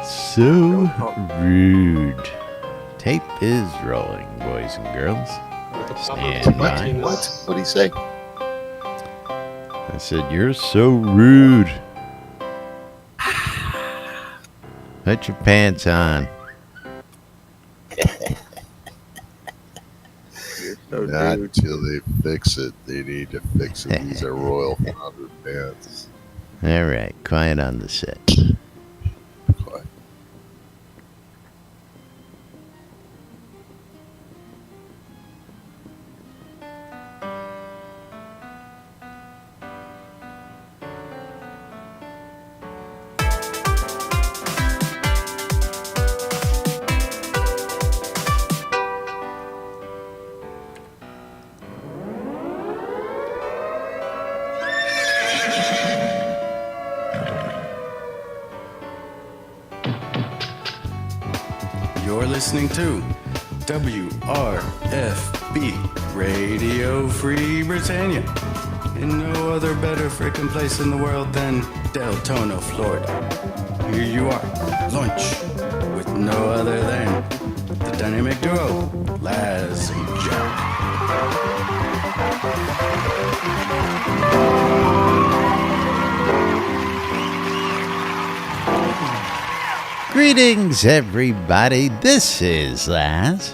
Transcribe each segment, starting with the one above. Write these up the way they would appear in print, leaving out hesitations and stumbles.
So rude. Tape is rolling, boys and girls. Stand by. What? What'd he say? I said, you're so rude. Put your pants on. Not until they fix it. They need to fix it. These are Royal Founder pants. All right, quiet on the set. Quiet. You're listening to WRFB, Radio Free Britannia. In no other better frickin' place in the world than Deltona, Florida. Here you are, lunch, with no other than the dynamic duo, Laz and Jack. Greetings, everybody. This is Laz.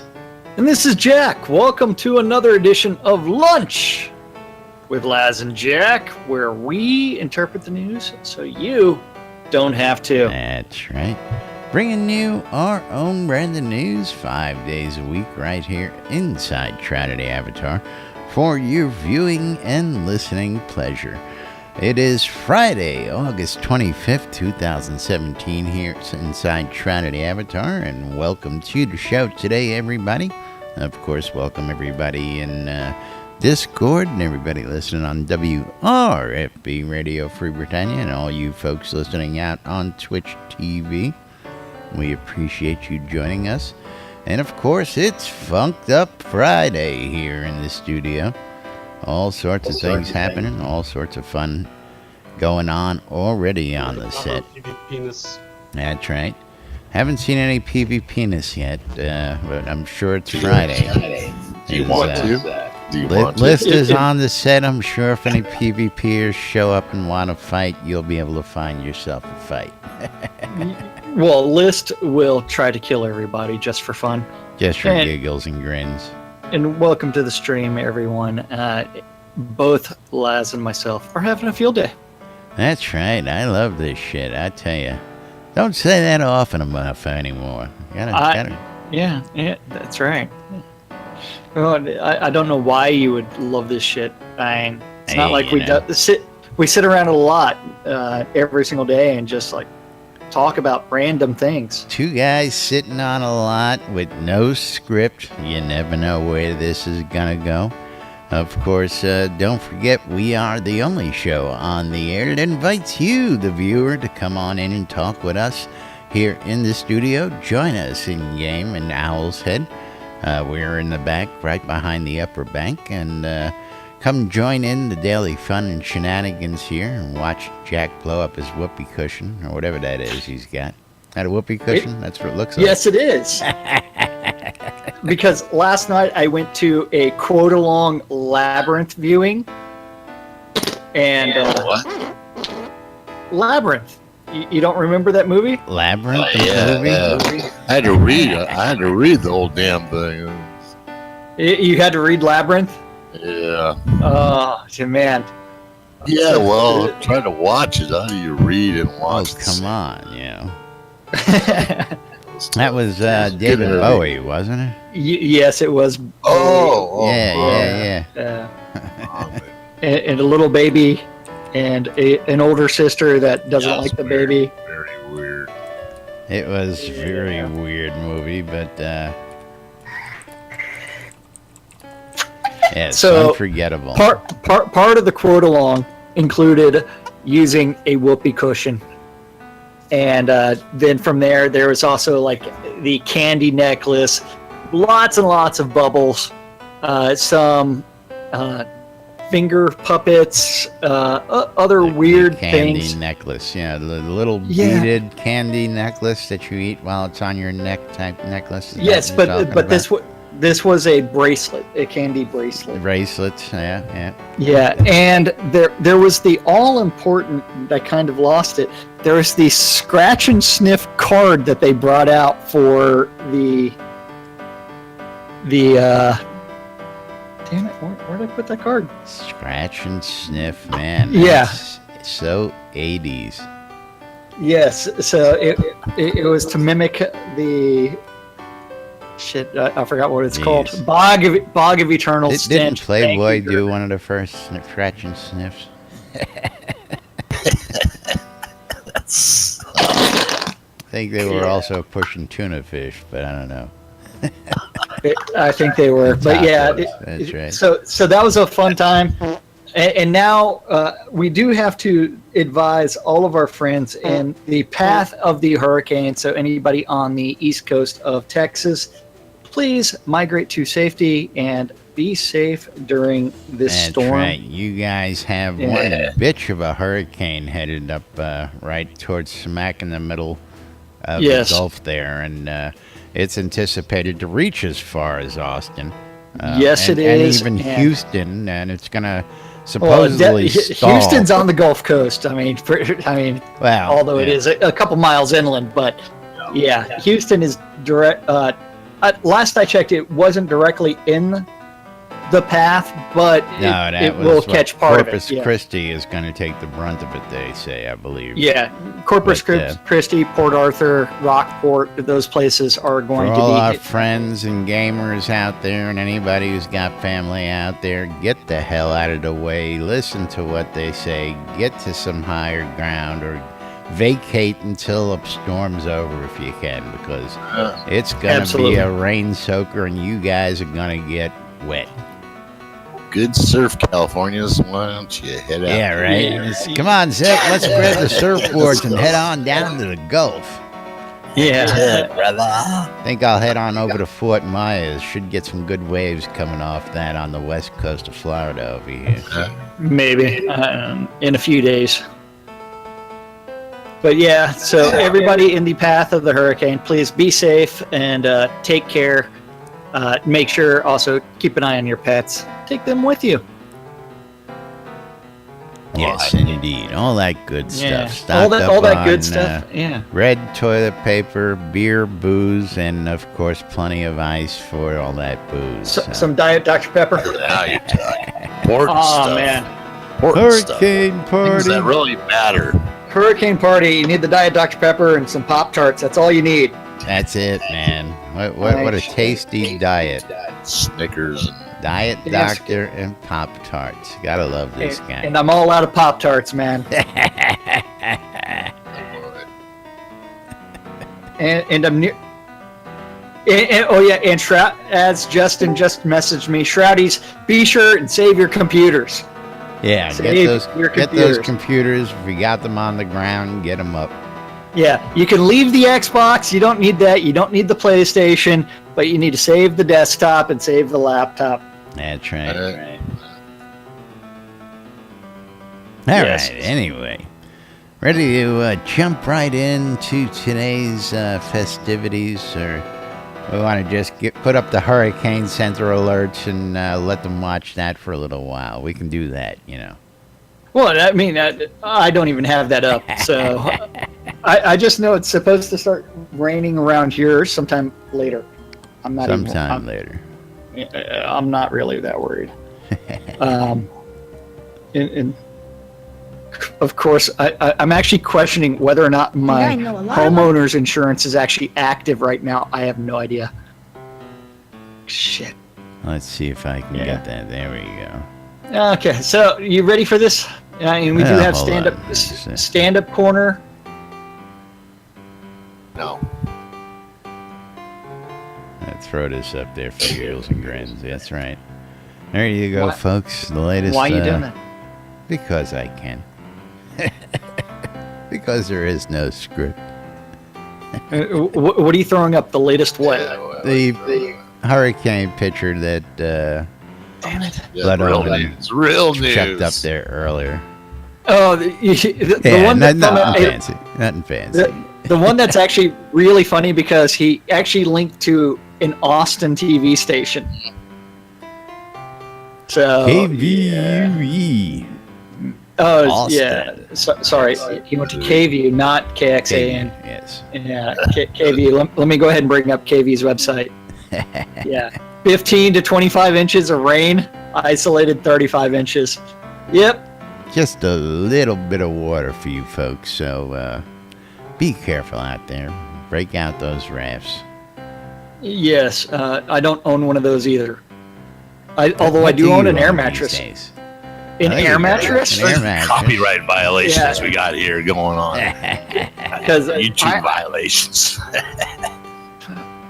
And this is Jack. Welcome to another edition of Lunch with Laz and Jack, where we interpret the news so you don't have to. That's right. Bringing you our own brand of news 5 days a week right here inside Shroud Avatar for your viewing and listening pleasure. It is Friday, August 25th, 2017 here inside Shroud Avatar, and welcome to the show today, everybody. Of course, welcome everybody in Discord and everybody listening on WRFB Radio Free Britannia and all you folks listening out on Twitch TV. We appreciate you joining us. And of course, it's Funked Up Friday here in the studio. All sorts of things happening, all sorts of fun going on already on the set. Penis. That's right. Haven't seen any PV penis yet, but I'm sure it's Friday. Do you want to? Do you want to? List is on the set. I'm sure if any PvPers show up and want to fight, you'll be able to find yourself a fight. Well, List will try to kill everybody just for fun. Just for giggles and grins. And welcome to the stream, everyone. Both Laz and myself are having a field day. That's right. I love this shit. I tell you. Don't say that often enough anymore. Gotta. Yeah, that's right. Well, I don't know why you would love this shit. It's not like we sit around a lot every single day and just like talk about random things. Two guys sitting on a lot with no script. You never know where this is gonna go. Of course, don't forget we are the only show on the air that invites you, the viewer, to come on in and talk with us here in the studio. Join us in game in Owl's Head. We're in the back, right behind the upper bank, and come join in the daily fun and shenanigans here and watch Jack blow up his whoopee cushion, or whatever that is he's got. That a whoopee cushion? That's what it looks like. Yes, it is. Because last night I went to a quote-along Labyrinth viewing. And What? Labyrinth. You don't remember that movie? Labyrinth? movie? I had to read the whole damn thing. You had to read Labyrinth? Yeah. Oh, man. Yeah, well, I'm trying to watch it. How do you read and watch? Oh, come on, That was David Bowie, wasn't it? Yes, it was. Yeah. And a little baby and an older sister that doesn't like the baby. Very weird. It was a very weird movie, but it's so unforgettable. Part of the quote along included using a whoopee cushion. And then from there was also like the candy necklace, lots and lots of bubbles, some finger puppets, other weird candy things. necklace, the little beaded candy necklace that you eat while it's on your neck type necklace. Yes, but this was a bracelet, a candy bracelet. Bracelets, yeah. Yeah, and there was the all important. I kind of lost it. There was the scratch and sniff card that they brought out for the. Damn it! Where did I put that card? Scratch and sniff, man. Yeah. So 80s. Yes. So it was to mimic the. Shit, I forgot what it's called. Bog of Eternal Stench. Didn't Playboy do one of the first scratch and sniffs? I think they were also pushing tuna fish, but I don't know. I think they were, but yeah, that's right. So that was a fun time, and now we do have to advise all of our friends in the path of the hurricane. So anybody on the east coast of Texas, please migrate to safety and be safe during this storm. Right. You guys have one bitch of a hurricane headed up right towards smack in the middle of the Gulf there, and it's anticipated to reach as far as Austin. Yes, it is. And even Houston, and it's going to supposedly stall. Houston's on the Gulf Coast. I mean, although it is a couple miles inland, but yeah, Houston is direct. Last I checked, it wasn't directly in the path, but it will catch part of it. Corpus Christi is going to take the brunt of it, they say, I believe. Yeah, Corpus Christi, Port Arthur, Rockport, those places are going to be... For all our friends and gamers out there and anybody who's got family out there, get the hell out of the way. Listen to what they say. Get to some higher ground or vacate until a storm's over if you can, because it's going to be a rain soaker and you guys are going to get wet. Good surf, Californians. Why don't you head out? Yeah, right. Yeah. Come on, Zip. Let's grab the surfboards and head on down to the Gulf. Yeah, brother. I think I'll head on over to Fort Myers. Should get some good waves coming off that on the west coast of Florida over here. Maybe in a few days. But yeah, so everybody in the path of the hurricane, please be safe and take care. Make sure also keep an eye on your pets. Take them with you. Yes, indeed. All that good stuff. All that good stuff. Yeah. Red toilet paper, beer, booze, and of course plenty of ice for all that booze. Some Diet Dr. Pepper. Now you're talking. Important stuff. Man. Hurricane party. Things that really matter. Hurricane party. You need the Diet Dr. Pepper and some Pop-Tarts. That's all you need. That's it, man. What a tasty diet. Snickers and Diet Doctor and Pop-Tarts. Gotta love this guy. And I'm all out of Pop-Tarts, man. and I'm near. And Shroud, as Justin just messaged me, Shroudies, be sure and save your computers. Yeah, get those computers. If you got them on the ground, get them up. Yeah, you can leave the Xbox. You don't need that. You don't need the PlayStation, but you need to save the desktop and save the laptop. That's right. All right. Anyway, ready to jump right into today's festivities, or we want to just put up the hurricane center alerts and let them watch that for a little while? We can do that, Well, I mean, I don't even have that up, so I just know it's supposed to start raining around here sometime later. I'm not later. I'm not really that worried. And of course, I'm actually questioning whether or not my homeowner's insurance is actually active right now. I have no idea. Shit. Let's see if I can get that. There we go. Okay, so you ready for this? And we do have stand-up corner. No. Let's throw this up there for giggles and grins. That's right. There you go, folks. The latest. Why are you doing that? Because I can. Because there is no script. What are you throwing up? The latest what? The hurricane picture that Damn it. Yeah, real news. Real news. Checked up there earlier. Oh, the one that nothing fancy. The one that's actually really funny because he actually linked to an Austin TV station. So KVUE. Oh Austin. yeah. Sorry, he went to KVU, not KXAN. Yes. Yeah, KVU. Let me go ahead and bring up KVU's website. Yeah, 15 to 25 inches of rain, isolated 35 inches. Yep. Just a little bit of water for you folks, so be careful out there. Break out those rafts. Yes, I don't own one of those either. Although I do own an air mattress. An air mattress? An air mattress. Copyright violations we got here going on. Because YouTube violations.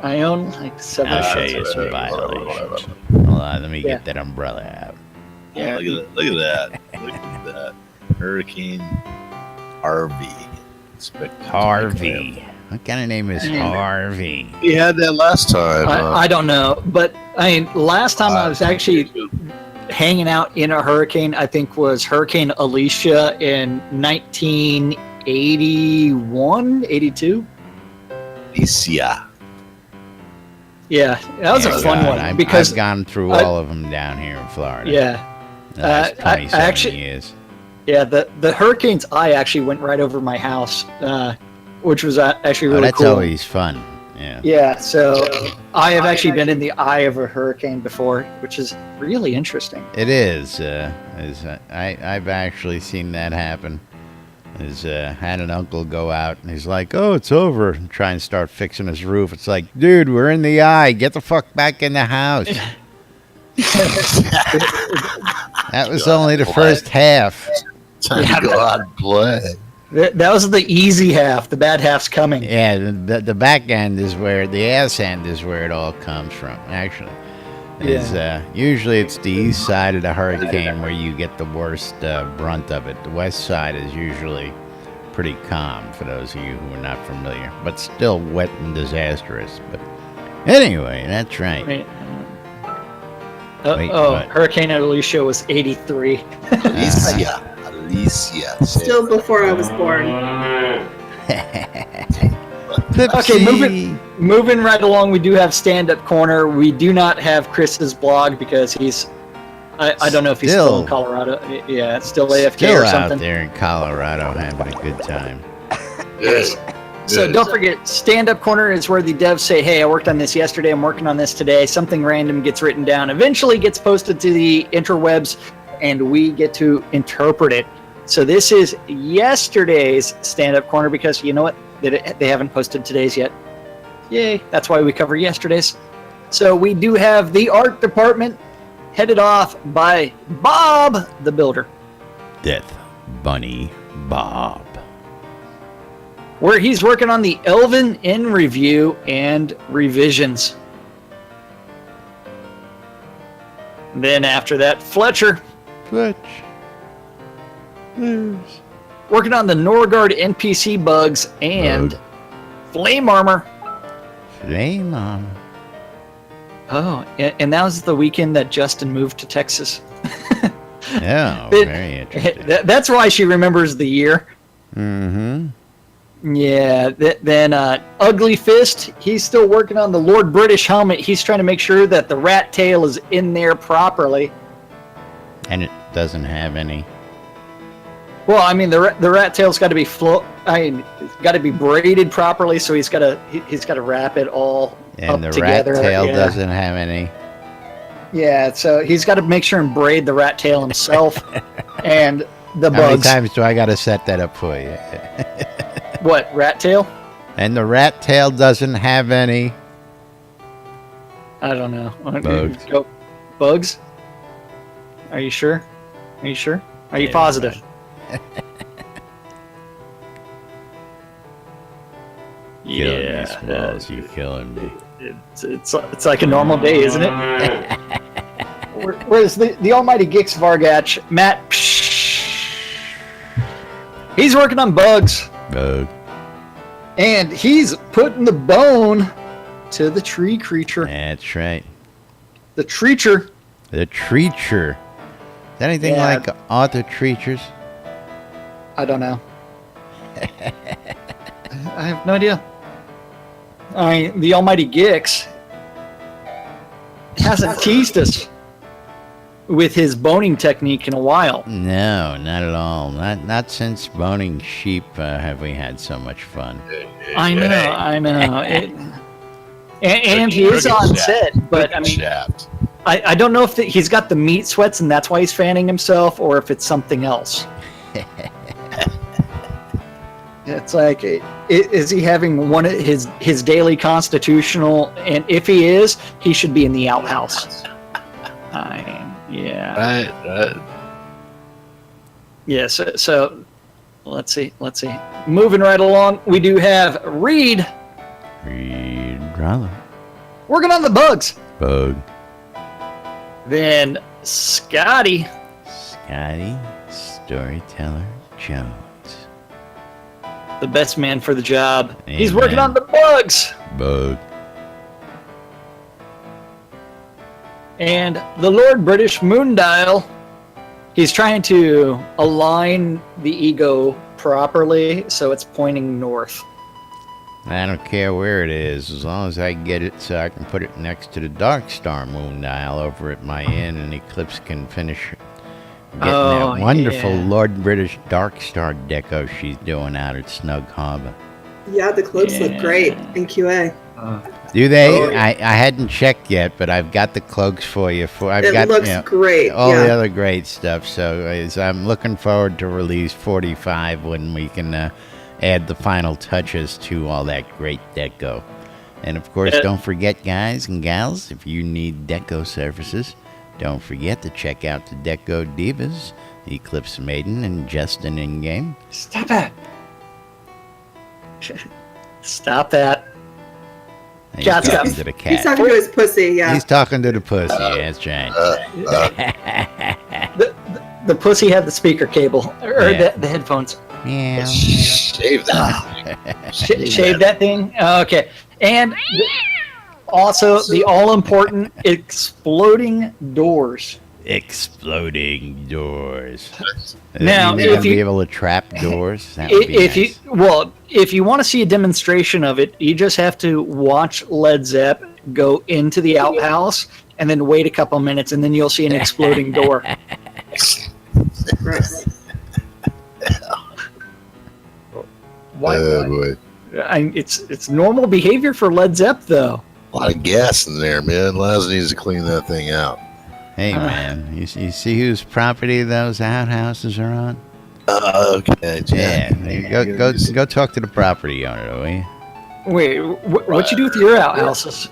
I own like 7. I'll show you some violations. Hold on, let me get that umbrella out. Yeah. Look at that. Look at that. Hurricane Harvey. Harvey. What kind of name is Harvey? We had that last time. I don't know, but last time I was actually hanging out in a hurricane, I think was Hurricane Alicia in 1981, 82. Alicia. Yeah, that was a fun one because I've gone through all of them down here in Florida. Yeah. The last 27 actually, years. Yeah, the hurricane's eye actually went right over my house, which was actually really cool. That's always fun. Yeah. Yeah, so I have actually been in the eye of a hurricane before, which is really interesting. It is. I've actually seen that happen. Had an uncle go out and he's like, "Oh, it's over," and try and start fixing his roof. It's like, dude, we're in the eye. Get the fuck back in the house. That was only the first half. Time to go out and play. That was the easy half. The bad half's coming. Yeah, the back end is where the ass end is where it all comes from. Actually, usually it's the east side of the hurricane where you get the worst brunt of it. The west side is usually pretty calm for those of you who are not familiar, but still wet and disastrous. But anyway, that's right. Wait, Hurricane Alicia was 83. Alicia. Still before I was born. Okay, moving right along, we do have stand-up corner. We do not have Chris's blog because he's, I don't know if he's still in Colorado. Yeah, still AFK or something. Out there in Colorado having a good time. Yes. So don't forget, stand-up corner is where the devs say, "Hey, I worked on this yesterday. I'm working on this today." Something random gets written down, eventually gets posted to the interwebs, and we get to interpret it. So this is yesterday's stand-up corner because you know what? They haven't posted today's yet. Yay! That's why we cover yesterday's. So we do have the art department headed off by Bob the Builder. Death Bunny Bob. Where he's working on the NBNN review and revisions. Then after that, Fletch. Working on the Norgard NPC bugs and Flame Armor. Flame Armor. Oh, and that was the weekend that Justin moved to Texas. Yeah, very interesting. That's why she remembers the year. Mm-hmm. Yeah, then Ugly Fist, he's still working on the Lord British helmet. He's trying to make sure that the rat tail is in there properly. And it doesn't have any. Well, I mean, the rat tail's got to be it's got to be braided properly, so he's got to wrap it all and up And together. the rat tail doesn't have any. Yeah, so he's got to make sure and braid the rat tail himself and the bugs. How many times do I got to set that up for you? What, rat tail? And the rat tail doesn't have any. I don't know. Bugs. Bugs? Are you sure? Are you sure? Are you positive? Killing me, Smalls. You killing me. It's like a normal day, isn't it? Whereas the almighty Gix Vargach, Matt, he's working on bugs. Bug. And he's putting the bone to the tree creature. That's right. The treacher. The Treacher. Is that anything like Arthur Treacher's? I don't know. I have no idea. I mean, the almighty Gix hasn't teased us with his boning technique in a while. No, not at all. Not since boning sheep have we had so much fun. I know. And he is on set, but I mean, I don't know if he's got the meat sweats and that's why he's fanning himself, or if it's something else. It's like, is he having one of his daily constitutional? And if he is, he should be in the outhouse. Yeah. Right. Yeah. So let's see. Moving right along, we do have Reed. Drama. Working on the bugs. Bug. Then Scotty, Storyteller Jones. the best man for the job. Amen. He's working on the bugs. Bug. And the Lord British Moondial, he's trying to align the ego properly so it's pointing north. I don't care where it is, as long as I get it so I can put it next to the Dark Star moon dial over at my inn, and Eclipse can finish getting that wonderful Lord British Dark Star deco she's doing out at Snug Harbor. Yeah, the clothes look great in QA. Do they? I hadn't checked yet, but I've got the cloaks for you. It looks great. All the other great stuff. So I'm looking forward to release 45 when we can add the final touches to all that great deco. And of course, don't forget, guys and gals, if you need deco services, don't forget to check out the Deco Divas, Eclipse Maiden, and Justin in-game. Stop that. Stop that. He's talking to the cat. He's talking to his pussy, yeah. He's talking to the pussy, that's right. The pussy had the speaker cable, or the headphones. Yeah. Shave that. Shave that thing? Okay. And also the all-important exploding doors. Exploding doors. Now, if if you be able to trap doors, that would be nice. If you want to see a demonstration of it, you just have to watch Led Zepp go into the outhouse and then wait a couple minutes, and then you'll see an exploding door. Why? Oh boy. It's normal behavior for Led Zepp, though. A lot of gas in there, man. Laz needs to clean that thing out. Hey, man, you see whose property those outhouses are on? Okay, yeah. Go talk to the property owner, will you? Wait, what you do with your outhouses?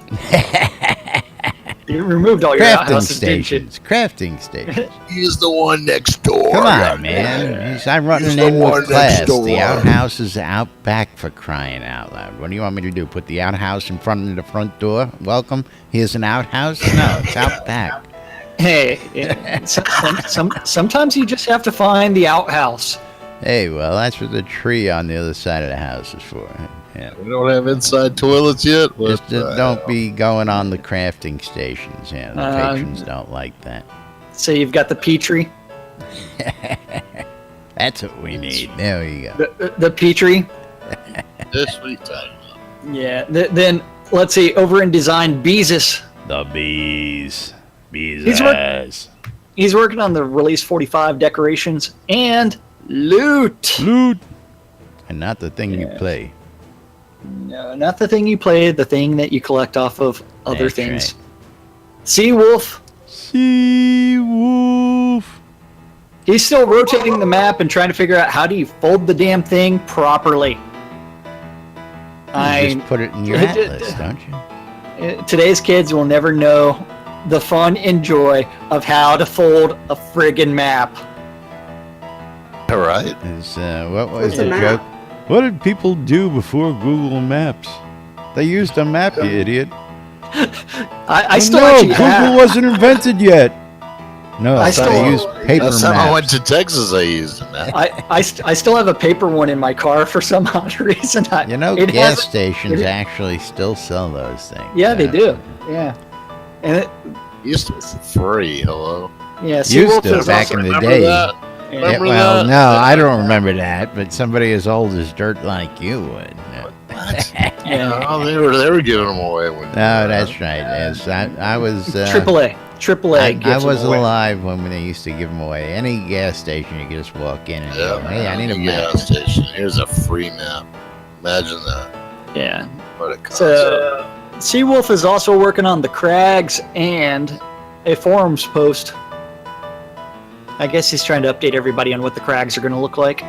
You removed all your outhouses, didn't you? Crafting stations. He's the one next door. Come on, man. I'm running in with class. The outhouse is out back, for crying out loud. What do you want me to do? Put the outhouse in front of the front door? Welcome. Here's an outhouse? No, it's out back. Hey, sometimes you just have to find the outhouse. Hey, well, that's what the tree on the other side of the house is for. Yeah. We don't have inside toilets yet? Just don't be going on the crafting stations. Yeah, the patrons don't like that. So you've got the Petrie? That's what we need. There you go. The Petrie? This week time. Yeah, then let's see, over in design, Beezus. The bees. He's working on the release 45 decorations and loot. And not the thing you play. No, not the thing you play, the thing that you collect off of other That's things. Right. Seawolf. He's still rotating the map and trying to figure out how do you fold the damn thing properly. You just put it in your atlas, don't you? Today's kids will never know the fun and joy of how to fold a friggin' map. All right. What was the joke? What did people do before Google Maps? They used a map, you idiot. Google wasn't invented yet. No, they used paper maps. I went to Texas, I used a map. I still have a paper one in my car for some odd reason. Gas stations actually still sell those things. Yeah, they do. Yeah. And Used to be free. Hello. Yeah, Used Seawolf to is back also, in the Remember day. that? yeah, Remember well, that? no, I don't remember that, but somebody as old as dirt like you would. No, yeah. Oh, they were giving them away when. no that's right. Yes, I was. AAA. I gives was them away. alive when they used to give them away. Any gas station, you could just walk in and go, "Hey, I need a map." gas station. Here's a free map. Imagine that. Yeah. What a concept. So, Seawolf is also working on the Crags and a forums post. I guess he's trying to update everybody on what the Crags are going to look like.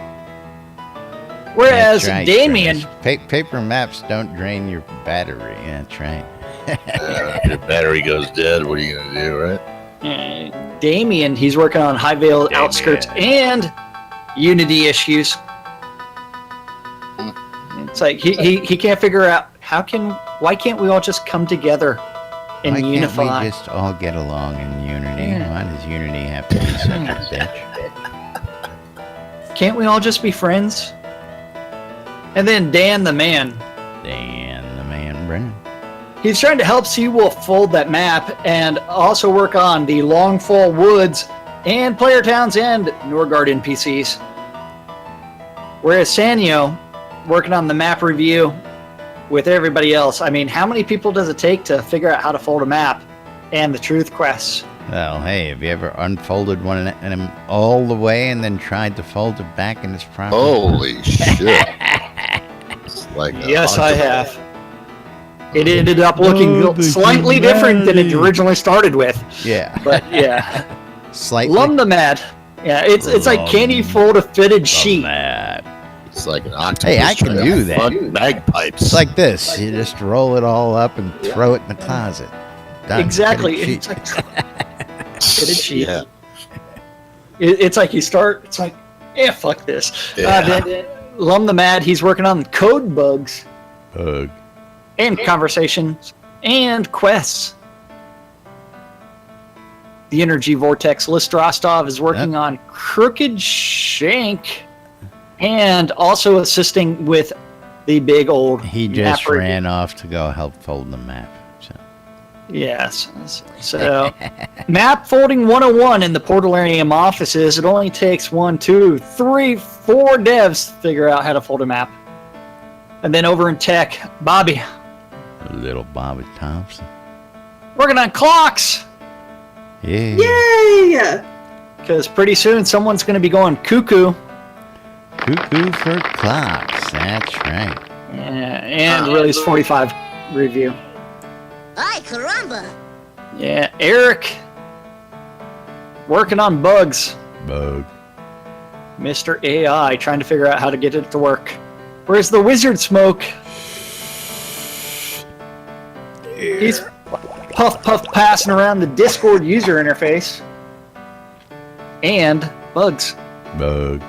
Whereas That's right, Damien, paper maps don't drain your battery. That's right. If your battery goes dead, what are you gonna do, right? Damien, he's working on Highvale outskirts and Unity issues. It's like he can't figure out why can't we all just come together and Why unify? can't we just all get along in Unity? Yeah. Why does Unity have to be such a bitch? Can't we all just be friends? And then Dan the man. Dan the man, Brennan. He's trying to help Seawolf fold that map and also work on the Longfall Woods and Player Towns and Norgard NPCs. Whereas Sanyo working on the map review with everybody else. I mean, how many people does it take to figure out how to fold a map and the truth quests? Well, hey, have you ever unfolded one of them all the way and then tried to fold it back in its proper? Holy shit! It's like a Yes, I octopus. have. It ended up looking slightly different than it originally started with. Yeah, But yeah, slightly. Lumdamad. Yeah, it's like, can you fold a fitted sheet? That. It's like an octopus. Hey, I can trying to do that. fuck bagpipes. It's like this. You just roll it all up and throw it in the closet. Done. Exactly. Fitted It's sheet. like fitted sheet. Yeah. It's like you start. It's like, fuck this. Yeah. Then Lumdamad, he's working on code bugs Bug. and conversations and quests. The Energy Vortex List Rostov is working on Crooked Shank and also assisting with the big old He just map review. ran off to go help fold the map. So. Yes. So, map folding 101 in the Portalarium offices. It only takes 1, 2, 3, 4 devs to figure out how to fold a map. And then over in tech, Bobby, Little Bobby Thompson. working on clocks. Yeah. Yay! Because pretty soon someone's going to be going cuckoo. Cuckoo for clocks. That's right. And release 45 review. Ay, caramba! Yeah, Eric, working on bugs. Bug. Mr. AI, trying to figure out how to get it to work. Where's the wizard smoke? He's puff passing around the Discord user interface. And bugs. Bug.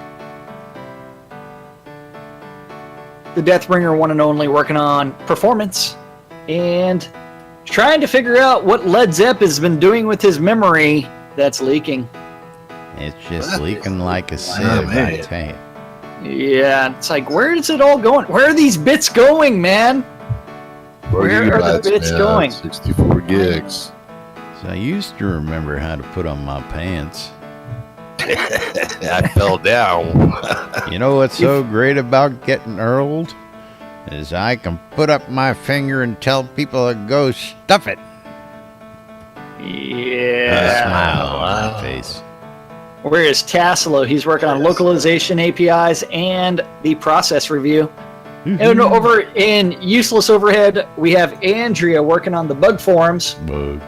The Deathbringer one and only working on performance. And trying to figure out what Led Zepp has been doing with his memory that's leaking. It's just leaking like a sieve, I man. tell you. Yeah, it's like, where is it all going? Where are these bits going, man? Where are the bits going? 64 gigs. So I used to remember how to put on my pants. I fell down. You know what's so great about getting old? Is I can put up my finger and tell people to go stuff it. Yeah. Smile on my face. Whereas Tassilo, he's working on localization APIs and the process review. And over in Useless Overhead, we have Andrea working on the bug forums Bug.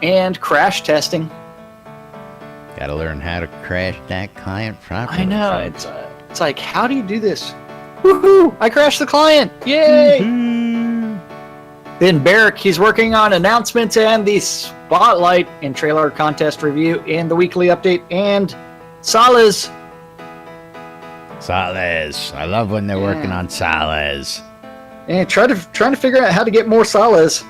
and crash testing. Gotta learn how to crash that client properly. I know, it's like, how do you do this? Woohoo! I crashed the client! Yay! Then Barrick, he's working on announcements and the Spotlight and trailer contest review and the weekly update. And Salas, Sales. I love when they're working on Sales. and trying to figure out how to get more Salas.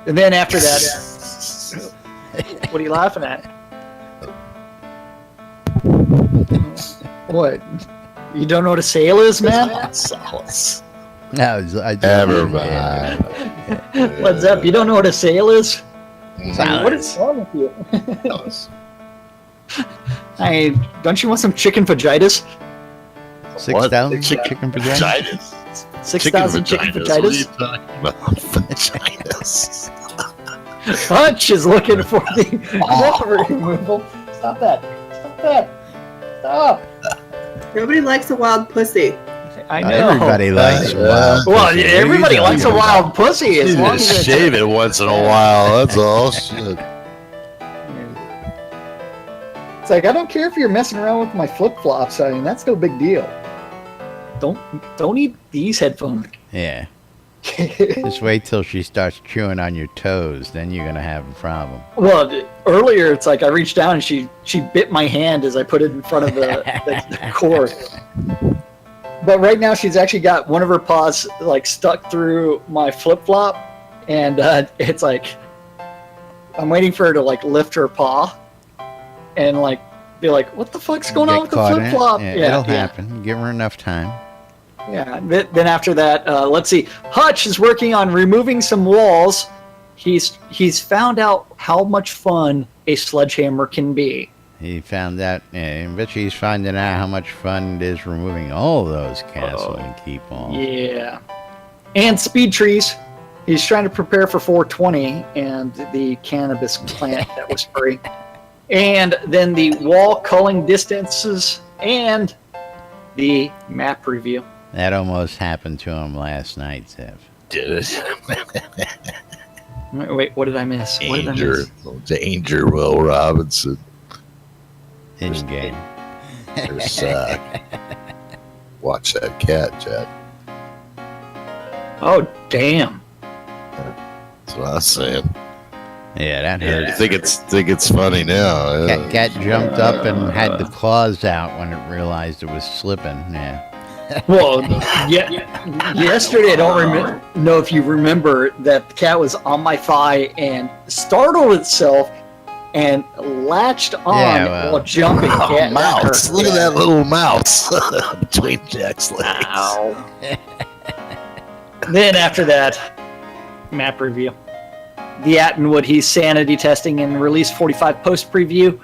And then after that, what are you laughing at? What? You don't know what a sale is, man? Solace. No, I Never just, mind. What's up? You don't know what a sail is? Silence. What is wrong with you? Don't you want some chicken fajitas? 6,000 chicken vagina. Vaginas. 6,000 chicken What are you fajitas? talking about? Vaginas. Hutch is looking for the rubber removal. Stop that. Stop that. Stop. Nobody likes a wild pussy. I know. Everybody likes wild. Well, pussy. What are you everybody likes a talking about? wild pussy as You long just as it's shave it once in a while. That's all. Shit. It's like I don't care if you're messing around with my flip flops. I mean, that's no big deal. Don't eat these headphones. Yeah. Just wait till she starts chewing on your toes. Then you're gonna have a problem. Well, earlier it's like I reached down and she bit my hand as I put it in front of the cord. But right now she's actually got one of her paws like stuck through my flip flop, and it's like I'm waiting for her to like lift her paw and like be like, "What the fuck's going on with the flip flop?" Yeah, it'll happen. Give her enough time. Yeah. Then after that, let's see. Hutch is working on removing some walls. He's found out how much fun a sledgehammer can be. He found out. I bet he's finding out how much fun it is removing all those castle and keep walls. Yeah. And speed trees. He's trying to prepare for 420 and the cannabis plant that was free. And then the wall culling distances and the map review. That almost happened to him last night, Zev. Did it? Wait, what did I miss? What did I miss? Danger, Will Robinson. In game. There's, watch that cat, Jack. Oh, damn. That's what I was saying. Yeah, that You hurt. think it's funny now? Cat jumped up and had the claws out when it realized it was slipping. Yeah. Well, yeah, yesterday, I don't know if you remember that the cat was on my thigh and startled itself and latched on while jumping. Oh, mouse! Look at that little mouse between Jack's legs. Ow. Then after that, map review. The Attenwood, he's sanity testing and release 45 post preview,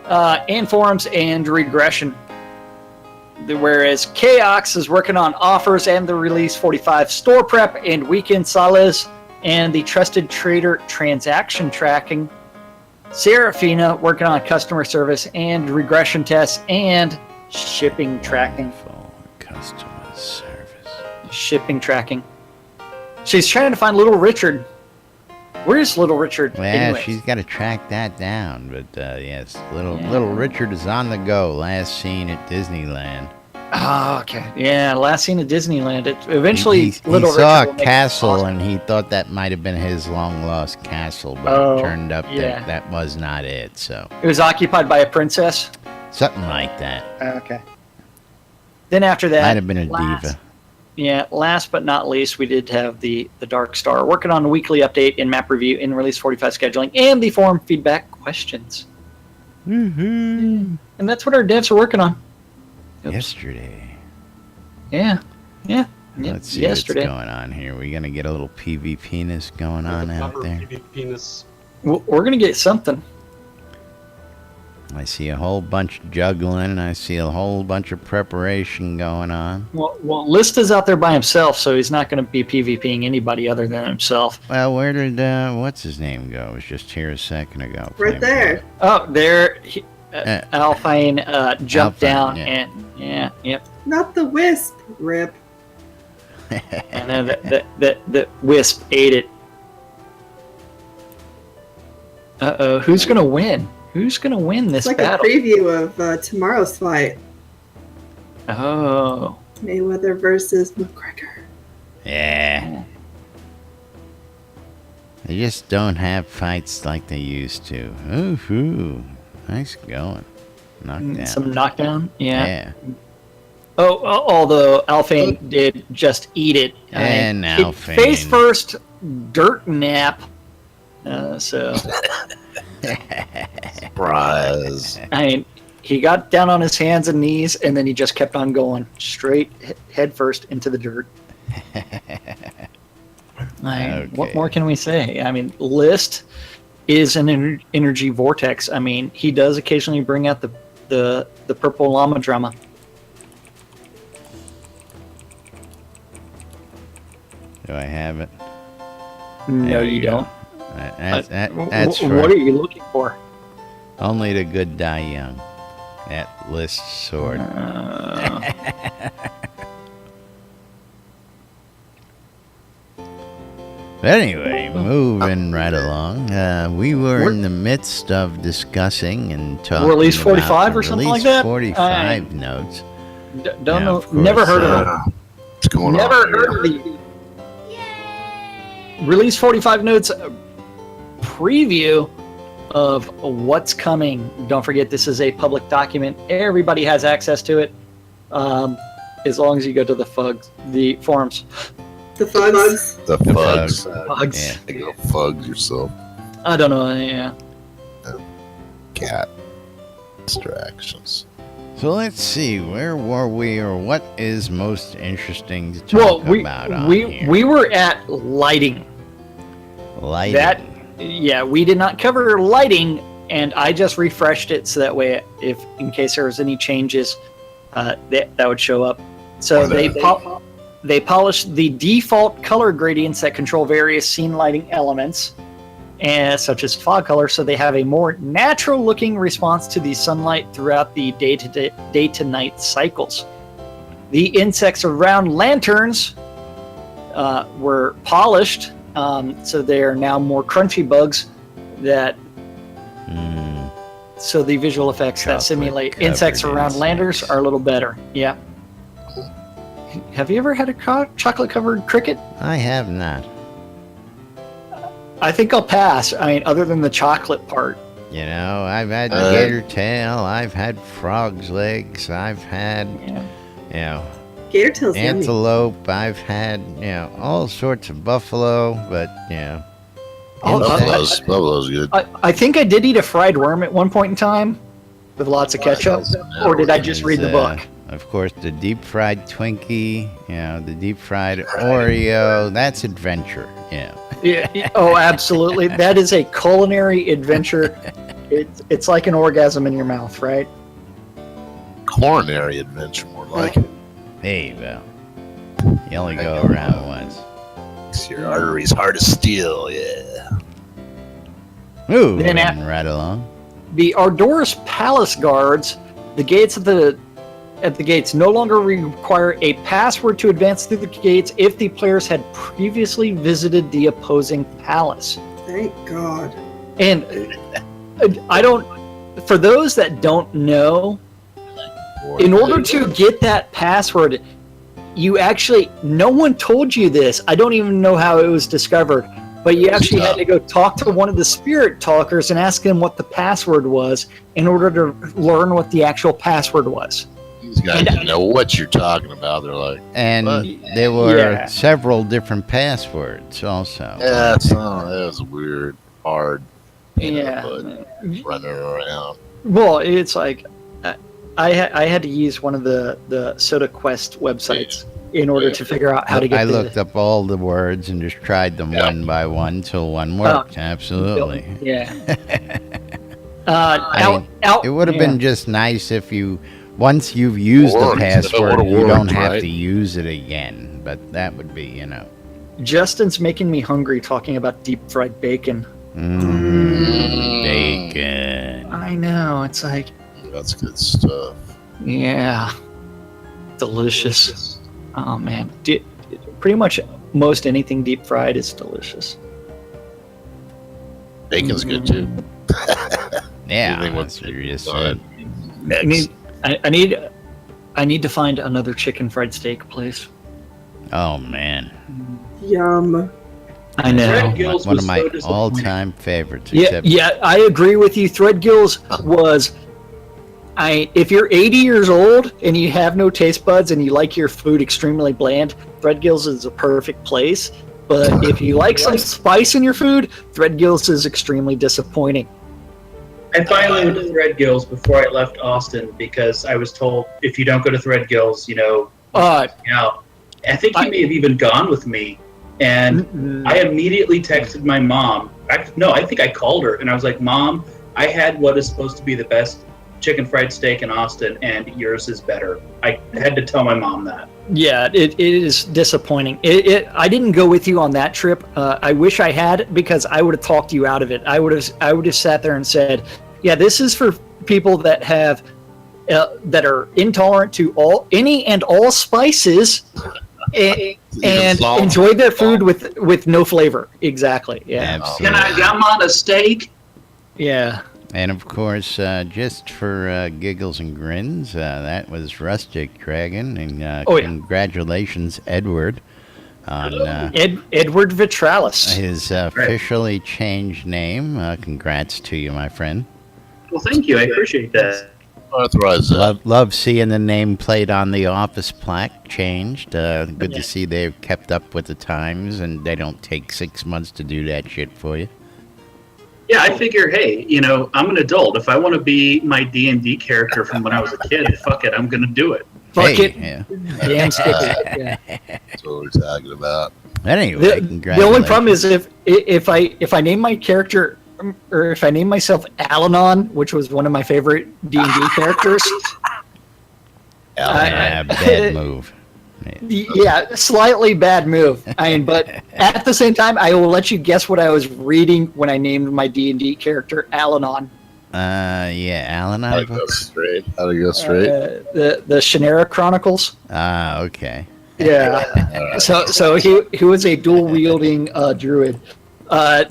and forums and regression. Whereas Chaos is working on offers and the release 45 store prep and weekend sales and the trusted trader transaction tracking. Serafina working on customer service and regression tests and shipping tracking. Customer service. Shipping tracking. She's trying to find Little Richard. Where's Little Richard? Well, anyways? she's got to track that down. But yes, little Richard is on the go. Last seen at Disneyland. Oh, okay. Yeah, last seen at Disneyland. Eventually, he Little saw Richard a castle and he thought that might have been his long lost castle, but it turned up that was not it. So it was occupied by a princess. Something like that. Okay. Then after that, Might have been a diva. Yeah, last but not least, we did have the Dark Star working on a weekly update in map review, in release 45 scheduling, and the forum feedback questions. Mm-hmm. And that's what our devs are working on. Yesterday. Yeah. Let's see yesterday. what's going on here. We're gonna get a little PvP-ness going on out there. We're gonna get something. I see a whole bunch of juggling, and I see a whole bunch of preparation going on. Well, List is out there by himself, so he's not going to be PvPing anybody other than himself. Well, where did what's his name go? It was just here a second ago. Right there. Oh, there. Alphine jumped down, yeah. and yep. Not the wisp, Rip. And then the wisp ate it. Uh-oh, who's going to win? Who's going to win this It's like battle? a preview of tomorrow's fight. Oh. Mayweather versus McGregor. Yeah. They just don't have fights like they used to. Ooh, nice going. Knockdown. Some knockdown? Yeah. Oh, although Alphane did just eat it. And Alphane. Face first, dirt nap. So... Surprise. I mean, he got down on his hands and knees, and then he just kept on going straight head first into the dirt. What more can we say? I mean, List is an energy vortex. I mean, he does occasionally bring out the purple llama drama. Do I have it? No, There you go. don't. That's What right. are you looking for? Only the good die young. That List sword. But anyway, moving right along, we were in the midst of discussing and talking Release 45 about the or something Release like that? 45 notes. Don't Yeah, know. of Never course, heard of it. What's going Never on heard here? of the Release 45 notes preview of what's coming. Don't forget, this is a public document. Everybody has access to it, as long as you go to the forums. The Fugs. The Fugs. Fugs. Bugs. Yeah. You go Fugs yourself. I don't know. Yeah. Cat. Distractions. So let's see, where were we, or what is most interesting to Well, talk about on we here? were at lighting. Lighting. Yeah, we did not cover lighting, and I just refreshed it so that way, if in case there was any changes, that would show up. So they polished the default color gradients that control various scene lighting elements, such as fog color, so they have a more natural-looking response to the sunlight throughout the day-to-night cycles. The insects around lanterns were polished, so they are now more crunchy bugs that. So the visual effects that simulate Chocolate-covered insects around lanterns insects. are a little better. Yeah. Have you ever had a chocolate-covered cricket? I have not. I think I'll pass. I mean, other than the chocolate part. You know, I've had gator tail, I've had frog's legs, I've had, you know, Gator tail's yummy. antelope, I've had, you know, all sorts of buffalo, but, you know. Oh, insects. Buffalo's good. I think I did eat a fried worm at one point in time with lots of ketchup, or did I just read the book? Of course, the deep fried Twinkie, you know, the deep fried Oreo, that's adventure, you know. Yeah. Oh, absolutely. That is a culinary adventure. It's like an orgasm in your mouth, right? Culinary adventure, more like it. Hey, well, you only go around once. Makes your arteries hard as steel, yeah. Moving Then right along. The Ardoris Palace guards, the gates at the gates no longer require a password to advance through the gates if the players had previously visited the opposing palace. Thank God. And I don't. For those that don't know, in order to get that password, you actually, no one told you this. I don't even know how it was discovered, but you actually had to go talk to one of the spirit talkers and ask them what the password was in order to learn what the actual password was. These guys didn't know what you're talking about. They're like, And What? there were Yeah. several different passwords also. yeah, that was weird, hard, Yeah. but running around. Well, it's like I had to use one of the Soda Quest websites in order to figure out how to get I the- looked up all the words and just tried them one by one till one worked. Absolutely. Yeah. I mean, it would have been just nice if you, once you've used the Worked. It password, would've you don't worked, have right? to use it again. But that would be, you know. Justin's making me hungry talking about deep fried bacon. Bacon. I know. It's like, That's good stuff. yeah, delicious. Oh man, pretty much most anything deep fried is delicious. Bacon's good too. Yeah, Anything that's with what you just bacon. said. I need to find another chicken fried steak place. Oh, man. Yum. I know. Gills One was of my so disappointing. all-time favorites. Yeah, Except yeah, I agree with you. Threadgill's was, if you're 80 years old and you have no taste buds and you like your food extremely bland, Threadgill's is a perfect place. But if you like some spice in your food, Threadgill's is extremely disappointing. I finally went to Threadgills before I left Austin because I was told if you don't go to Threadgills, you know, Uh, out. I think he may have even gone with me. And I immediately texted my mom. I think I called her and I was like, Mom, I had what is supposed to be the best chicken fried steak in Austin, and yours is better. I had to tell my mom that. Yeah, it is disappointing. I didn't go with you on that trip. I wish I had, because I would have talked you out of it. I would have sat there and said, yeah, this is for people that have that are intolerant to any and all spices and enjoy their food with no flavor. Exactly. Yeah. Can I yum on a steak? Yeah. And of course, just for giggles and grins, that was Rustic Dragon, and congratulations, Edward, on Edward Vitralis, his officially changed name. Congrats to you, my friend. Well, thank you. I appreciate that. Love seeing the name plate on the office plaque changed. Good to see they've kept up with the times, and they don't take 6 months to do that shit for you. Yeah, I figure, hey, I'm an adult. If I want to be my D&D character from when I was a kid, fuck it, I'm going to do it. Fuck it. Yeah. Damn stick it. Yeah. That's what we're talking about. Anyway, the only problem is if I name my character, or if I name myself Alanon, which was one of my favorite D&D characters. Bad move. Yeah, slightly bad move. But at the same time, I will let you guess what I was reading when I named my D&D character Alanon. Alanon. How to go straight? The Shannara Chronicles. Okay. Yeah. So he was a dual wielding druid.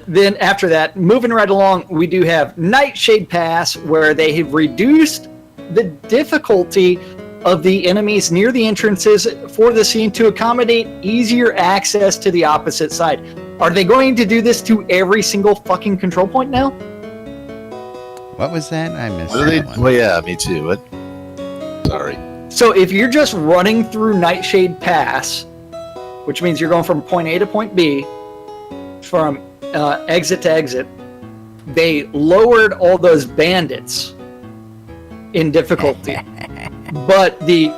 Then after that, moving right along, we do have Nightshade Pass, where they have reduced the difficulty of the enemies near the entrances for the scene to accommodate easier access to the opposite side. Are they going to do this to every single fucking control point now? What was that? I missed that one. Well, yeah, me too. What? Sorry. So if you're just running through Nightshade Pass, which means you're going from point A to point B, from exit to exit, they lowered all those bandits in difficulty. But the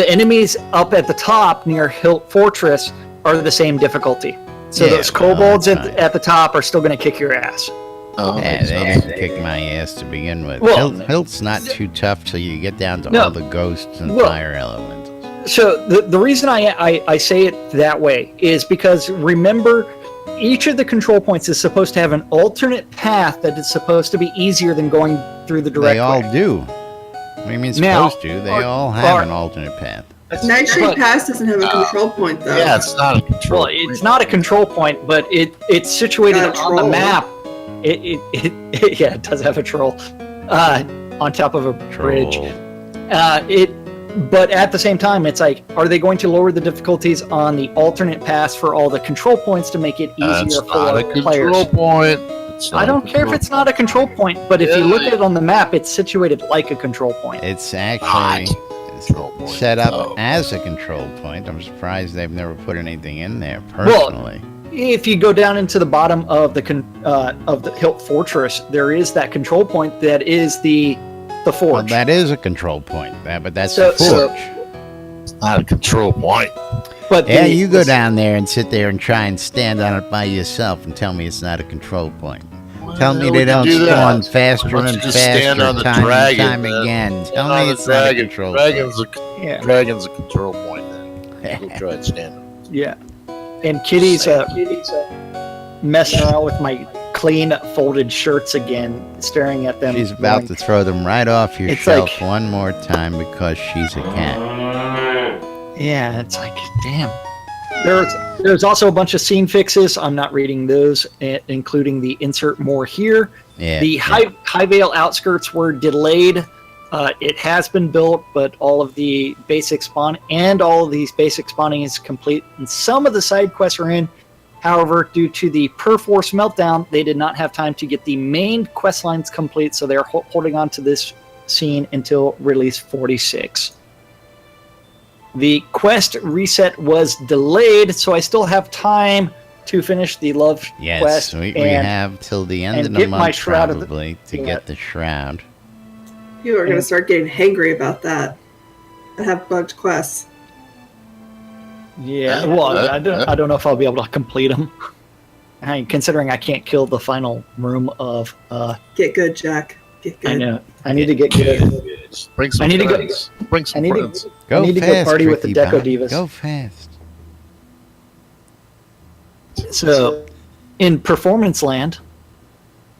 enemies up at the top near Hilt Fortress are the same difficulty. So those kobolds at the top are still going to kick your ass. Oh, they didn't kick my ass to begin with. Well, Hilt's not too tough till you get down to all the ghosts and fire elementals. So the reason I say it that way is because, remember, each of the control points is supposed to have an alternate path that is supposed to be easier than going through the direct way. They all do. What do you mean supposed to? They all have an alternate path. Nightshade Pass doesn't have a control point, though. Yeah, it's not a control point. It's not a control point, but it's situated on the map. It does have a troll on top of a bridge. But at the same time, it's like, are they going to lower the difficulties on the alternate pass for all the control points to make it easier for players? Control point. I don't care if it's not a control point, but if you look at it on the map, it's situated like a control point. It's actually set up as a control point. I'm surprised they've never put anything in there personally. Well, if you go down into the bottom of the Hilt Fortress, there is that control point that is the forge. Well, that is a control point, but that's the forge. It's not a control point. But you go down there and sit there and try and stand on it by yourself and tell me it's not a control point. Tell me they don't spawn faster and faster time again. Tell me it's not a control point. Dragon's a control point then. We'll try and stand on it. Yeah. And Kitty's messing around with my clean folded shirts again, staring at them. She's about to throw them right off your shelf one more time because she's a cat. Yeah, it's like, damn. There's also a bunch of scene fixes. I'm not reading those, including the insert more here. Yeah, the Highvale outskirts were delayed. It has been built, but all of the basic spawn and all of these basic spawning is complete, and some of the side quests are in. However, due to the Perforce meltdown, they did not have time to get the main quest lines complete, so they're holding on to this scene until release 46. The quest reset was delayed, so I still have time to finish the love quest. Yes, we have till the end of the month probably to get the Shroud. People are going to start getting hangry about that. I have bugged quests. Yeah, well, I don't know if I'll be able to complete them. Considering I can't kill the final room of. Get good, Jack. Get good. I know. I need to get good. Bring some friends. Bring some friends. Go I need to fast, go party with the Ricky Deco Bobby. Divas. Go fast. So, in Performance Land,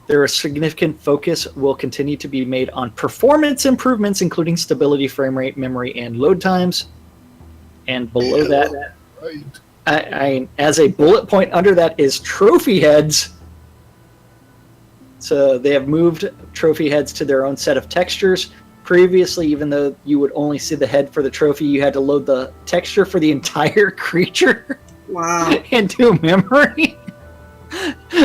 there is significant focus will continue to be made on performance improvements, including stability, frame rate, memory, and load times. And below that, as a bullet point under that is trophy heads. So they have moved trophy heads to their own set of textures. Previously, even though you would only see the head for the trophy, you had to load the texture for the entire creature. Wow. Into memory.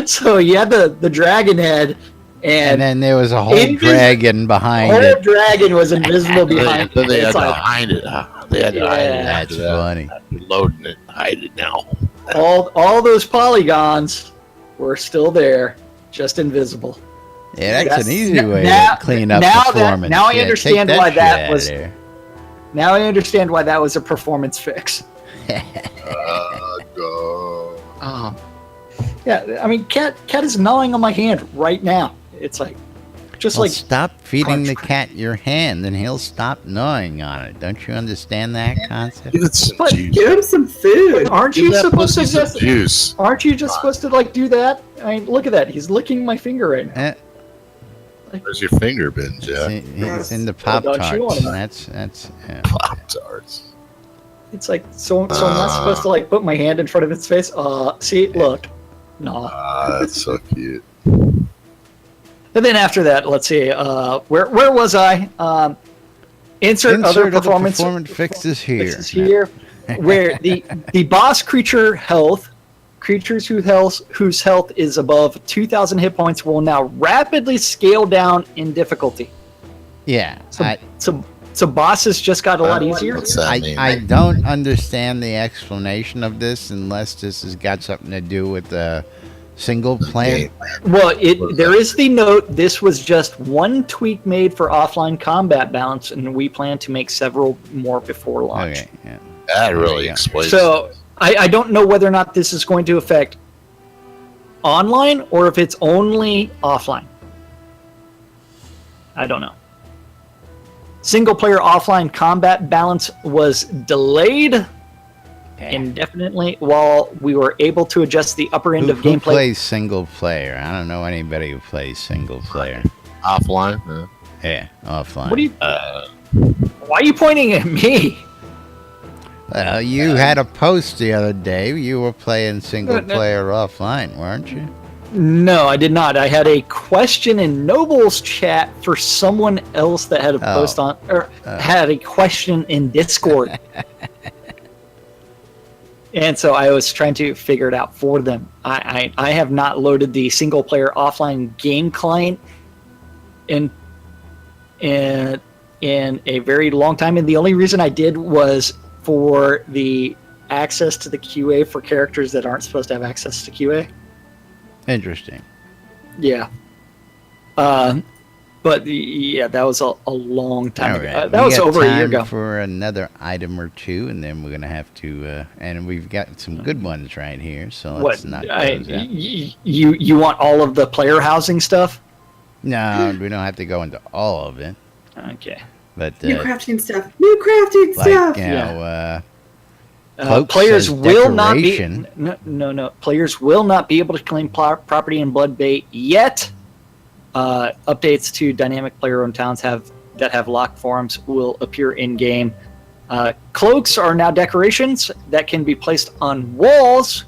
So you had the dragon head, and then there was a whole dragon behind it. The whole dragon was invisible behind it. Then they had to hide it. They had to hide it. That's funny. Loading it, hide it now. All those polygons were still there, just invisible. Yeah, that's an easy way to clean up performance. Now I understand why that was. Now I understand why that was a performance fix. Yeah, I mean, cat is gnawing on my hand right now. It's like, stop feeding the cat your hand, and he'll stop gnawing on it. Don't you understand that concept? Give him some food. Aren't you supposed to just juice? Aren't you just supposed to do that? I mean, look at that. He's licking my finger right now. Where's your finger been, Jack? It's in the Pop-Tarts. That's Pop-Tarts. It's like so I'm not supposed to put my hand in front of its face. See, look. No. That's so cute. And then after that, let's see. Where was I? Insert other performance fixes here. Fixes here, where the boss creature health, creatures whose health is above 2,000 hit points will now rapidly scale down in difficulty. Yeah. So bosses just got a lot easier. What's that mean? I don't understand the explanation of this unless this has got something to do with the single player. Well, there is the note. This was just one tweak made for offline combat balance, and we plan to make several more before launch. Okay, yeah. That really explains. So I don't know whether or not this is going to affect online or if it's only offline. I don't know. Single player offline combat balance was delayed indefinitely while we were able to adjust the upper end of gameplay. Who plays single player? I don't know anybody who plays single player. Offline? Yeah, offline. What are you? Why are you pointing at me? Well, you had a post the other day. You were playing single player offline, weren't you? No, I did not. I had a question in Noble's chat for someone else that had a post on, or had a question in Discord. And so I was trying to figure it out for them. I have not loaded the single player offline game client in a very long time, and the only reason I did was for the access to the QA for characters that aren't supposed to have access to QA. Interesting. Yeah. But yeah, that was a long time ago. That was over a year ago. For another item or two, and then we're gonna have to. And we've got some good ones right here. So let's knock those out. You want all of the player housing stuff? No, we don't have to go into all of it. Okay. But new crafting stuff. New crafting stuff. You know, players will not be no. Players will not be able to claim property in Blood Bay yet. Updates to dynamic player-owned towns that have locked forums will appear in game. Cloaks are now decorations that can be placed on walls.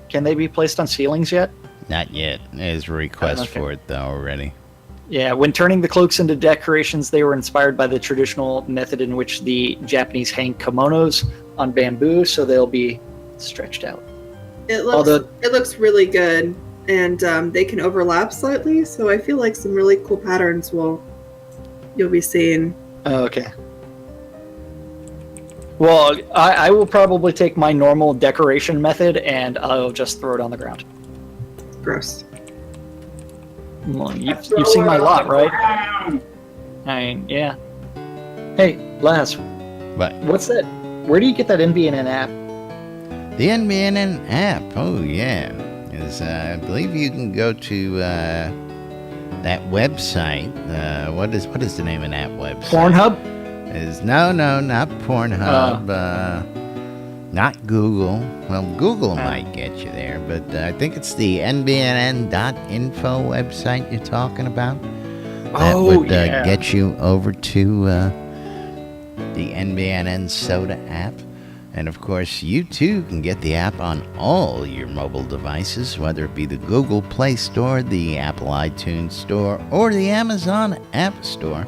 Can they be placed on ceilings yet? Not yet. There's a request for it though already. Yeah, when turning the cloaks into decorations, they were inspired by the traditional method in which the Japanese hang kimonos on bamboo, so they'll be stretched out. It looks really good, and they can overlap slightly, so I feel like some really cool patterns you'll be seeing. Oh, okay. Well, I will probably take my normal decoration method, and I'll just throw it on the ground. Gross. Well, you've seen my lot, right? I mean, yeah. Hey, Laz. What? What's that? where do you get that NBNN app? The NBNN app, oh yeah, is I believe you can go to that website. What is the name of that website? Pornhub? No, not Pornhub. Not Google. Well, Google might get you there, but I think it's the NBNN.info website you're talking about. That would get you over to the NBNN Soda app. And of course, you too can get the app on all your mobile devices, whether it be the Google Play Store, the Apple iTunes Store, or the Amazon App Store.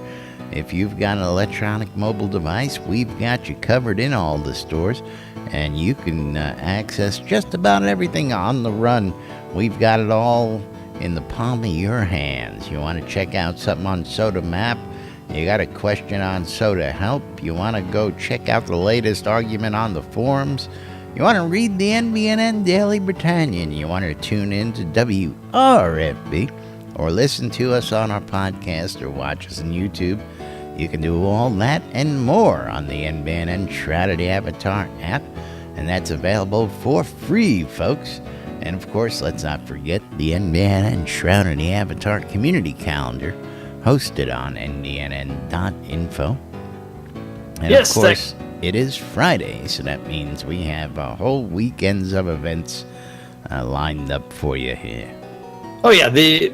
If you've got an electronic mobile device, we've got you covered in all the stores, and you can access just about everything on the run. We've got it all in the palm of your hands. You want to check out something on Soda Map? You got a question on Soda Help? You want to go check out the latest argument on the forums? You want to read the NBNN Daily Britannian? You want to tune in to WRFB? Or listen to us on our podcast or watch us on YouTube? You can do all that and more on the NBNN Shroud Avatar app, and that's available for free, folks. And of course, let's not forget the NBNN Shroud Avatar community calendar, hosted on NBNN.info. And yes, of course, it is Friday, so that means we have a whole weekends of events lined up for you here. Oh yeah, the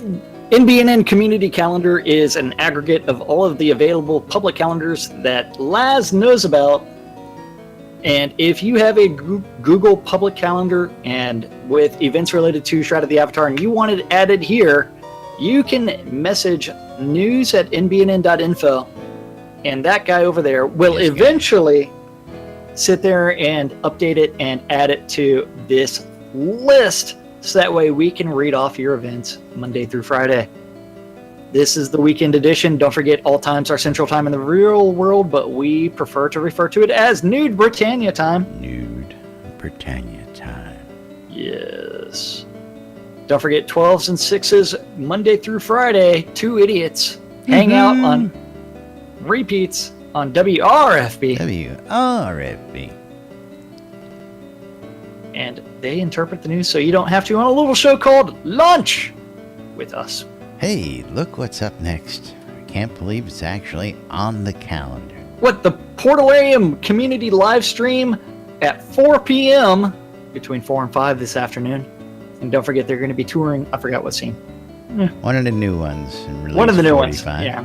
NBNN community calendar is an aggregate of all of the available public calendars that Laz knows about. And if you have a Google public calendar and with events related to Shroud of the Avatar and you want it added here, you can message news@nbnn.info, and that guy over there will eventually sit there and update it and add it to this list, so that way we can read off your events Monday through Friday. This is the weekend edition. Don't forget, all times are Central Time in the real world, but we prefer to refer to it as Nude Britannia time. Nude Britannia time. Yes. Don't forget 12s and 6s Monday through Friday. Two idiots hang out on repeats on WRFB. WRFB. And they interpret the news so you don't have to, on a little show called Lunch with us. Hey, look what's up next. I can't believe it's actually on the calendar. What, the Portalarium community live stream at 4 p.m. between 4 and 5 this afternoon. And don't forget, they're going to be touring, I forgot what scene. One of the new ones. One of the new 45. ones, yeah.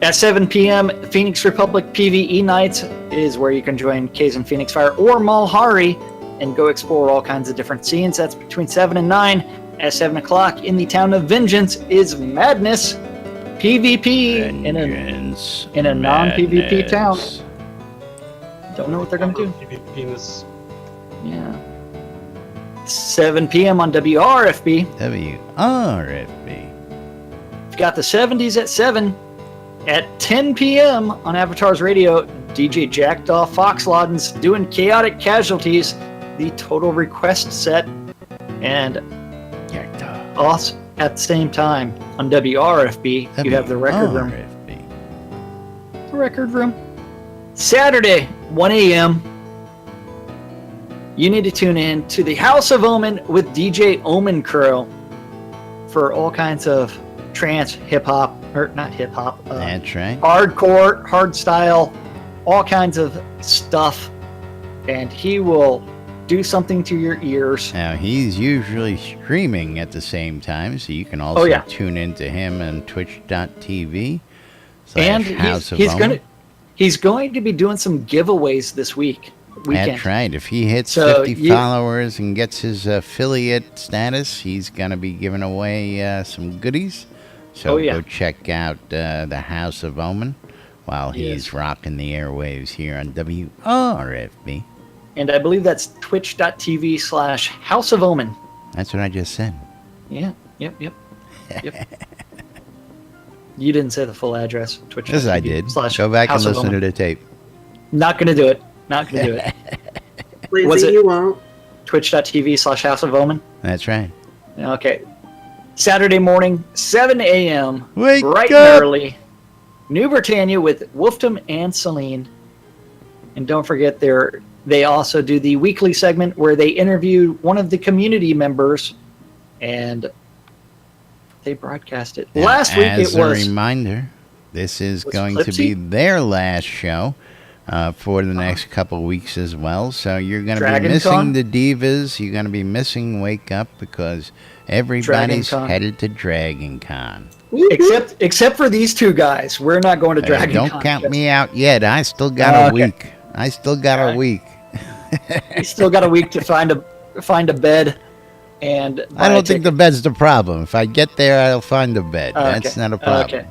At 7 p.m., Phoenix Republic PvE Nights is where you can join Kays and Phoenix Fire or Malhari and go explore all kinds of different scenes. That's between 7 and 9. At 7 o'clock in the Town of Vengeance is Madness PvP in a non-PvP town. Don't know what they're going to do. PvP-ness. Yeah. 7 p.m. on WRFB. WRFB. We've got the 70s at 7. At 10 p.m. on Avatar's Radio, DJ Jackdaw Foxlawden's doing Chaotic Casualties, the Total Request set. And also at the same time on WRFB, you have the Record Room. The Record Room. Saturday, 1 a.m. You need to tune in to the House of Omen with DJ Omen Crow for all kinds of trance, hip-hop, or not hip-hop. That's right. Hardcore, hardstyle, all kinds of stuff. And he will do something to your ears. Now, he's usually streaming at the same time, so you can also tune into him on twitch.tv. And he's going to be doing some giveaways this weekend. That's right. If he hits 50 followers and gets his affiliate status, he's going to be giving away some goodies. So go check out the House of Omen while he's rocking the airwaves here on WRFB. And I believe that's twitch.tv/House of Omen. That's what I just said. Yeah. Yep. You didn't say the full address. Twitch. Yes, I did. Go back and listen to the tape. Not going to do it. Lazy, you won't. Twitch.tv/House of Omen. That's right. Okay. Saturday morning, 7 a.m. Wake bright up! and early. New Britannia with Wolfdom and Celine. And don't forget, they also do the weekly segment where they interview one of the community members, and they broadcast it. Now, Last week it was... As a reminder, this is going to be their last show for the next couple weeks as well. So you're going to be missing the Divas. You're going to be missing Wake Up because everybody's headed to Dragon Con. Except for these two guys. We're not going to Dragon Con. Don't count me out yet. I still got a week. I still got a week. You still got a week to find a bed. And I don't think the bed's the problem. If I get there, I'll find a bed. That's not a problem. Okay.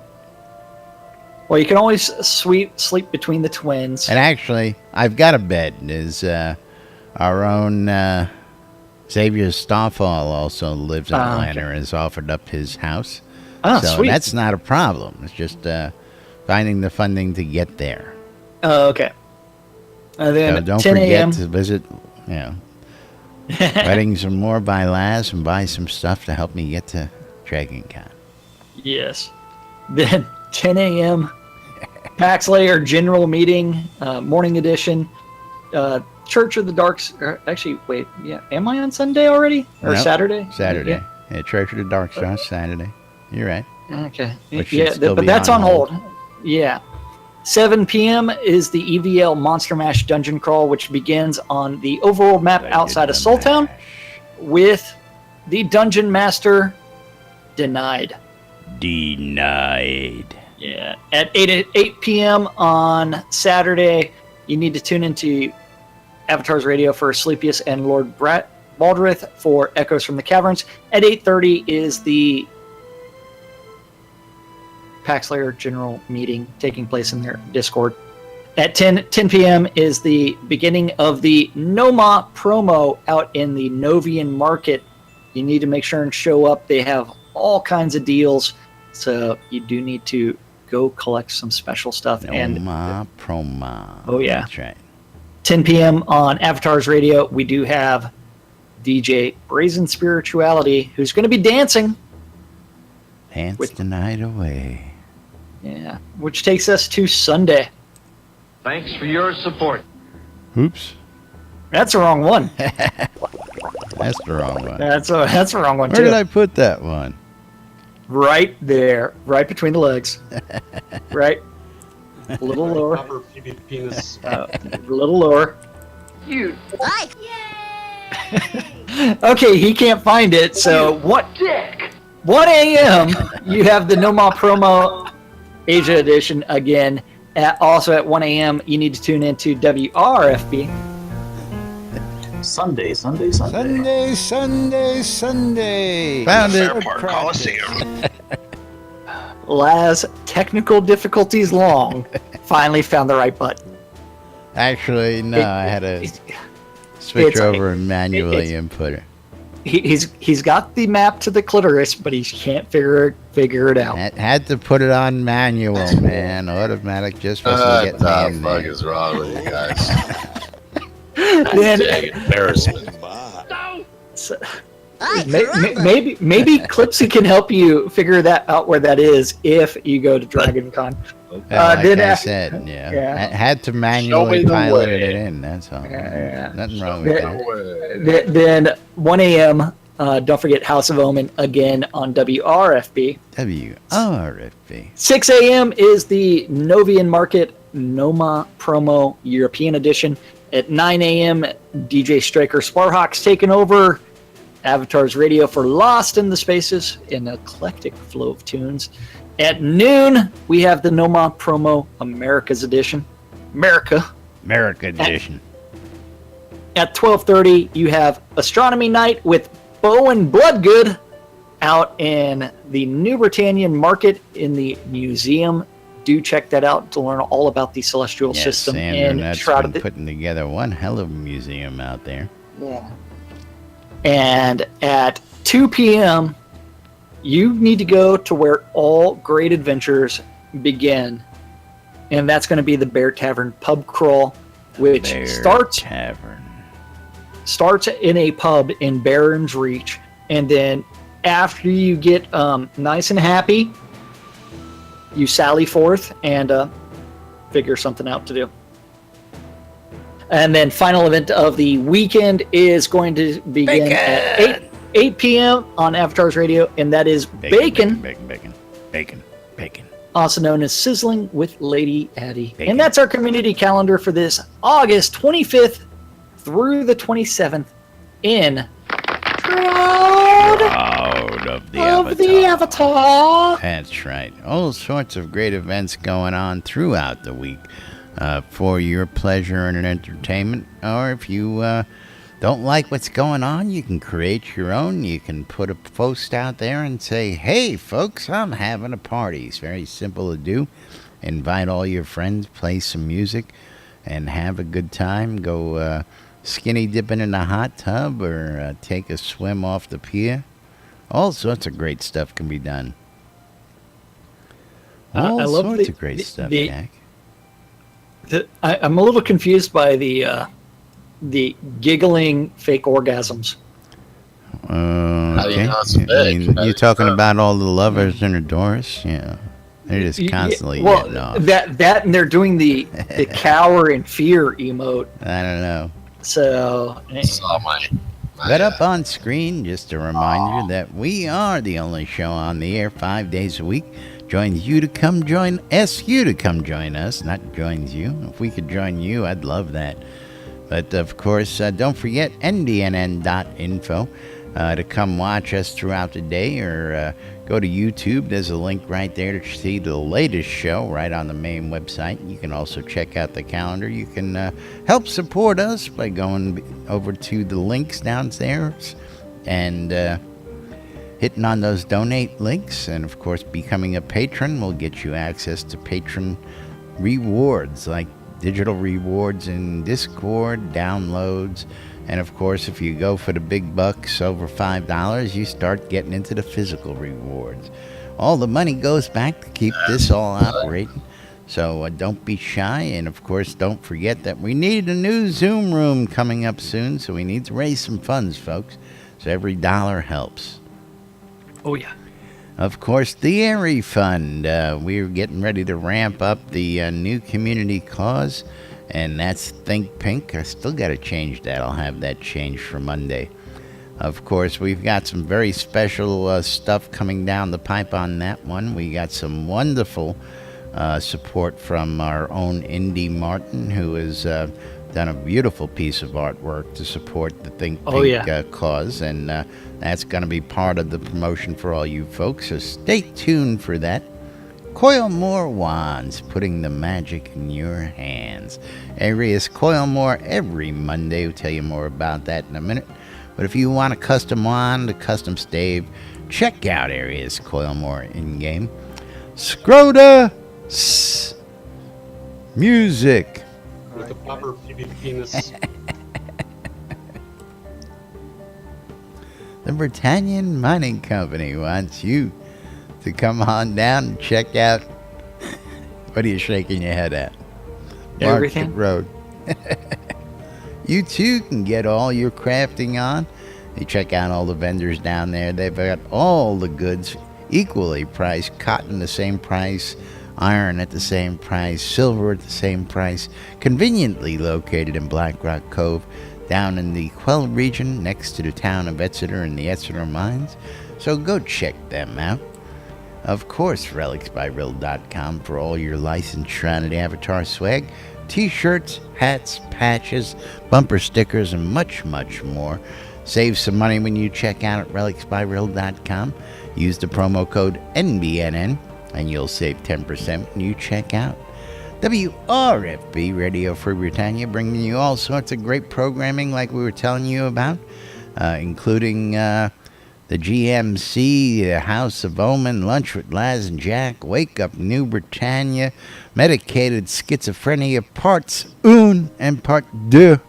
Well, you can always sleep between the twins. And actually, I've got a bed. There's our own Xavier Stoffel also lives in Atlanta and has offered up his house. Oh, so sweet. That's not a problem. It's just finding the funding to get there. Oh, okay. Then so don't 10 forget to visit, Weddings and More by Laz and buy some stuff to help me get to Dragon Con. Yes. Then 10 a.m. Paxlayer General Meeting, Morning Edition, Church of the Darks. Actually, wait, am I on Sunday already? Or Saturday? Saturday. Yeah, Church of the Dark Star, Saturday. You're right. Okay. But that's on hold. Yeah. 7 p.m. is the EVL Monster Mash Dungeon Crawl, which begins on the overworld map outside of Soultown with the Dungeon Master Denied. Yeah. At 8 p.m. on Saturday, you need to tune into Avatar's Radio for Sleepius and Lord Baldrith for Echoes from the Caverns. At 8:30 is the Paxlayer General Meeting taking place in their Discord. At 10 p.m. is the beginning of the Noma promo out in the Novian Market. You need to make sure and show up. They have all kinds of deals, so you do need to go collect some special stuff. Noma promo. Oh, yeah. That's right. 10 p.m. on Avatar's Radio, we do have DJ Brazen Spirituality, who's going to be dancing. Dance the night away. Yeah, which takes us to Sunday. Thanks for your support. Oops. That's the wrong one. That's the wrong one. That's the wrong one, Where too. did I put that one? Right there. Right between the legs. Right. A little lower. A little lower. You. Okay, he can't find it, so what? Dick. 1 a.m. you have the No More Promo Asia Edition again. Also at 1 a.m. you need to tune into WRFB. Sunday. Found it. Fairpark Coliseum. Laz, technical difficulties long. Finally found the right button. Actually, no, I had to switch over and manually input it. He's got the map to the clitoris, but he can't figure it out. Had to put it on manual, man. Automatic just wasn't getting the in fuck there. is wrong with you guys? Then, Embarrassment. so, maybe Clipsy can help you figure that out where that is if you go to Dragon Con. Like I said, I had to manually pilot it in. That's all. Yeah. Nothing wrong with that. Then 1 a.m. Don't forget House of Omen again on WRFB. WRFB. 6 a.m. is the Novian Market Noma Promo European Edition. At 9 a.m., DJ Striker Sparhawk's taking over Avatar's Radio for Lost in the Spaces, an eclectic flow of tunes. At noon, we have the Noma Promo America's Edition. America Edition. At 12:30, you have Astronomy Night with Bo and Bloodgood out in the New Britannian Market in the museum. Do check that out to learn all about the celestial system and Shroud of the... putting together one hell of a museum out there. Yeah. And at 2 p.m., you need to go to where all great adventures begin. And that's going to be the Bear Tavern pub crawl, which starts in a pub in Barron's Reach. And then after you get nice and happy, you sally forth and figure something out to do. And then final event of the weekend is going to begin at 8 p.m. on Avatars Radio, and that is Bacon, also known as Sizzling with Lady Addie. And that's our community calendar for this August 25th through the 27th in Shroud of the Avatar. That's right. All sorts of great events going on throughout the week for your pleasure and entertainment. Or if you don't like what's going on, you can create your own. You can put a post out there and say, hey, folks, I'm having a party. It's very simple to do. Invite all your friends, play some music, and have a good time. Go skinny dipping in a hot tub or take a swim off the pier. All sorts of great stuff can be done. All sorts of great stuff, Jack. I'm a little confused by the giggling fake orgasms. Okay. You're talking about all the lovers and adorers? Yeah. They're just constantly getting off. That and they're doing the cower and fear emote. I don't know. So, But up on screen, just a reminder that we are the only show on the air 5 days a week. Asks you to come join us, not joins you. If we could join you, I'd love that. But, of course, don't forget NBNN.info to come watch us throughout the day, or go to YouTube. There's a link right there to see the latest show right on the main website. You can also check out the calendar. You can help support us by going over to the links downstairs and hitting on those donate links. And, of course, becoming a patron will get you access to patron rewards, like digital rewards in Discord, downloads, and of course, if you go for the big bucks over $5, you start getting into the physical rewards. All the money goes back to keep this all operating, so don't be shy. And of course, don't forget that we need a new Zoom room coming up soon, so we need to raise some funds, folks. So every dollar helps. Oh yeah. Of course, the Airy Fund. We're getting ready to ramp up the new community cause, and that's Think Pink. I still got to change that. I'll have that changed for Monday. Of course, we've got some very special stuff coming down the pipe on that one. We got some wonderful support from our own Indy Martin, who has done a beautiful piece of artwork to support the Think Pink cause, and that's going to be part of the promotion for all you folks, so stay tuned for that. Coil More Wands, putting the magic in your hands. Arius Coil More every Monday. We'll tell you more about that in a minute. But if you want a custom wand, a custom stave, check out Arius Coil More in-game. Scroda Music. With the proper penis. The Britannian Mining Company wants you to come on down and check out. What are you shaking your head at? Everything. Market Road. You too can get all your crafting on. You check out all the vendors down there. They've got all the goods equally priced. Cotton the same price, iron at the same price, silver at the same price. Conveniently located in Black Rock Cove, down in the Quell region next to the town of Exeter and the Exeter Mines. So go check them out. Of course, relicsbyrill.com for all your licensed Shroud Avatar swag. T-shirts, hats, patches, bumper stickers, and much, much more. Save some money when you check out at relicsbyrill.com. Use the promo code NBNN, and you'll save 10% when you check out. WRFB, Radio Free Britannia, bringing you all sorts of great programming like we were telling you about, including the GMC, the House of Omen, Lunch with Laz and Jack, Wake Up New Britannia, Medicated Schizophrenia, Parts 1 and Part 2,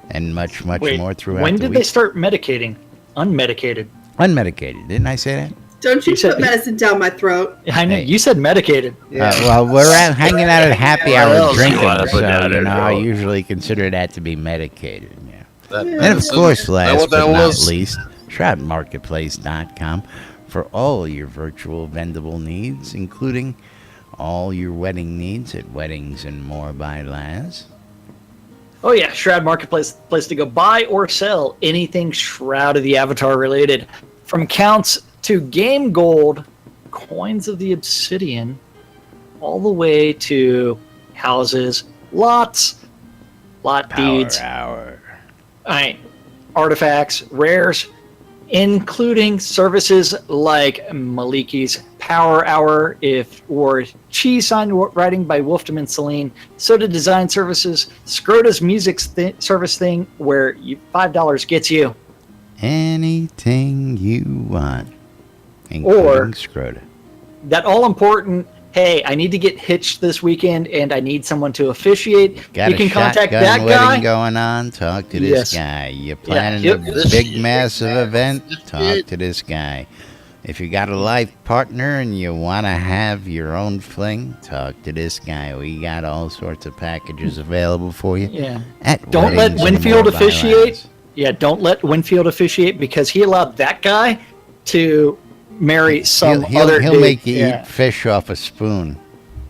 and much, much more throughout the week. When did they start medicating? Unmedicated. Unmedicated, didn't I say that? Don't you put medicine down my throat. I know, you said medicated. Well, we're hanging out at happy hour drinking, so, I usually consider that to be medicated. Yeah. And, of course, last but not least, ShroudMarketplace.com for all your virtual vendable needs, including all your wedding needs at Weddings and More by Laz. Oh yeah, Shroud Marketplace, place to go buy or sell anything Shroud of the Avatar related. From counts to game gold, coins of the obsidian, all the way to houses, lot deeds, artifacts, rares, including services like Maliki's Power Hour, or Cheese Sign Writing by Wolfram and Celine, Soda Design Services, Scrota's Music Service thing, where $5 gets you anything you want, including Scrota. That all-important, hey, I need to get hitched this weekend and I need someone to officiate. Got you can contact that wedding guy. Going on, talk to this guy. You're planning a big, massive event, talk to this guy. If you got a life partner and you want to have your own fling, talk to this guy. We got all sorts of packages available for you. Yeah. Don't let Winfield officiate. Yeah, don't let Winfield officiate, because he allowed that guy to marry some other He'll dude. make you eat fish off a spoon.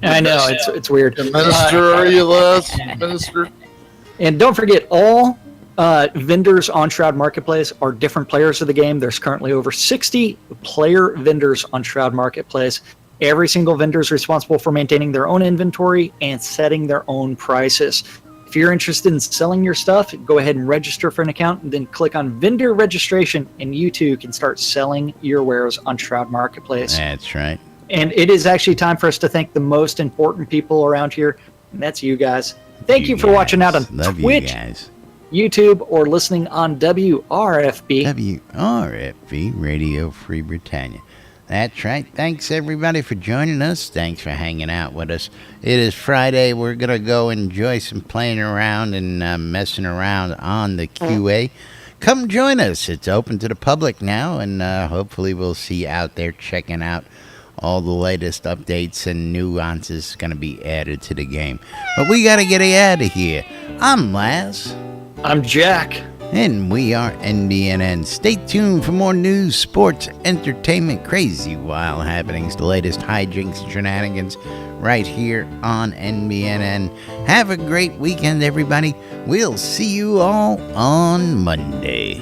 I know, it's weird. Minister, are you last? Minister? And don't forget, all vendors on Shroud Marketplace are different players of the game. There's currently over 60 player vendors on Shroud Marketplace. Every single vendor is responsible for maintaining their own inventory and setting their own prices. If you're interested in selling your stuff, go ahead and register for an account and then click on vendor registration, and you too can start selling your wares on Shroud Marketplace. That's right. And it is actually time for us to thank the most important people around here, and that's you guys. Thank you for watching out on Twitch, YouTube, or listening on WRFB. WRFB, Radio Free Britannia. That's right. Thanks, everybody, for joining us. Thanks for hanging out with us. It is Friday. We're going to go enjoy some playing around and messing around on the QA. Come join us. It's open to the public now, and hopefully we'll see you out there checking out all the latest updates and nuances going to be added to the game. But we got to get out of here. I'm Laz. I'm Jack. And we are NBNN. Stay tuned for more news, sports, entertainment, crazy, wild happenings, the latest hijinks and shenanigans right here on NBNN. Have a great weekend, everybody. We'll see you all on Monday.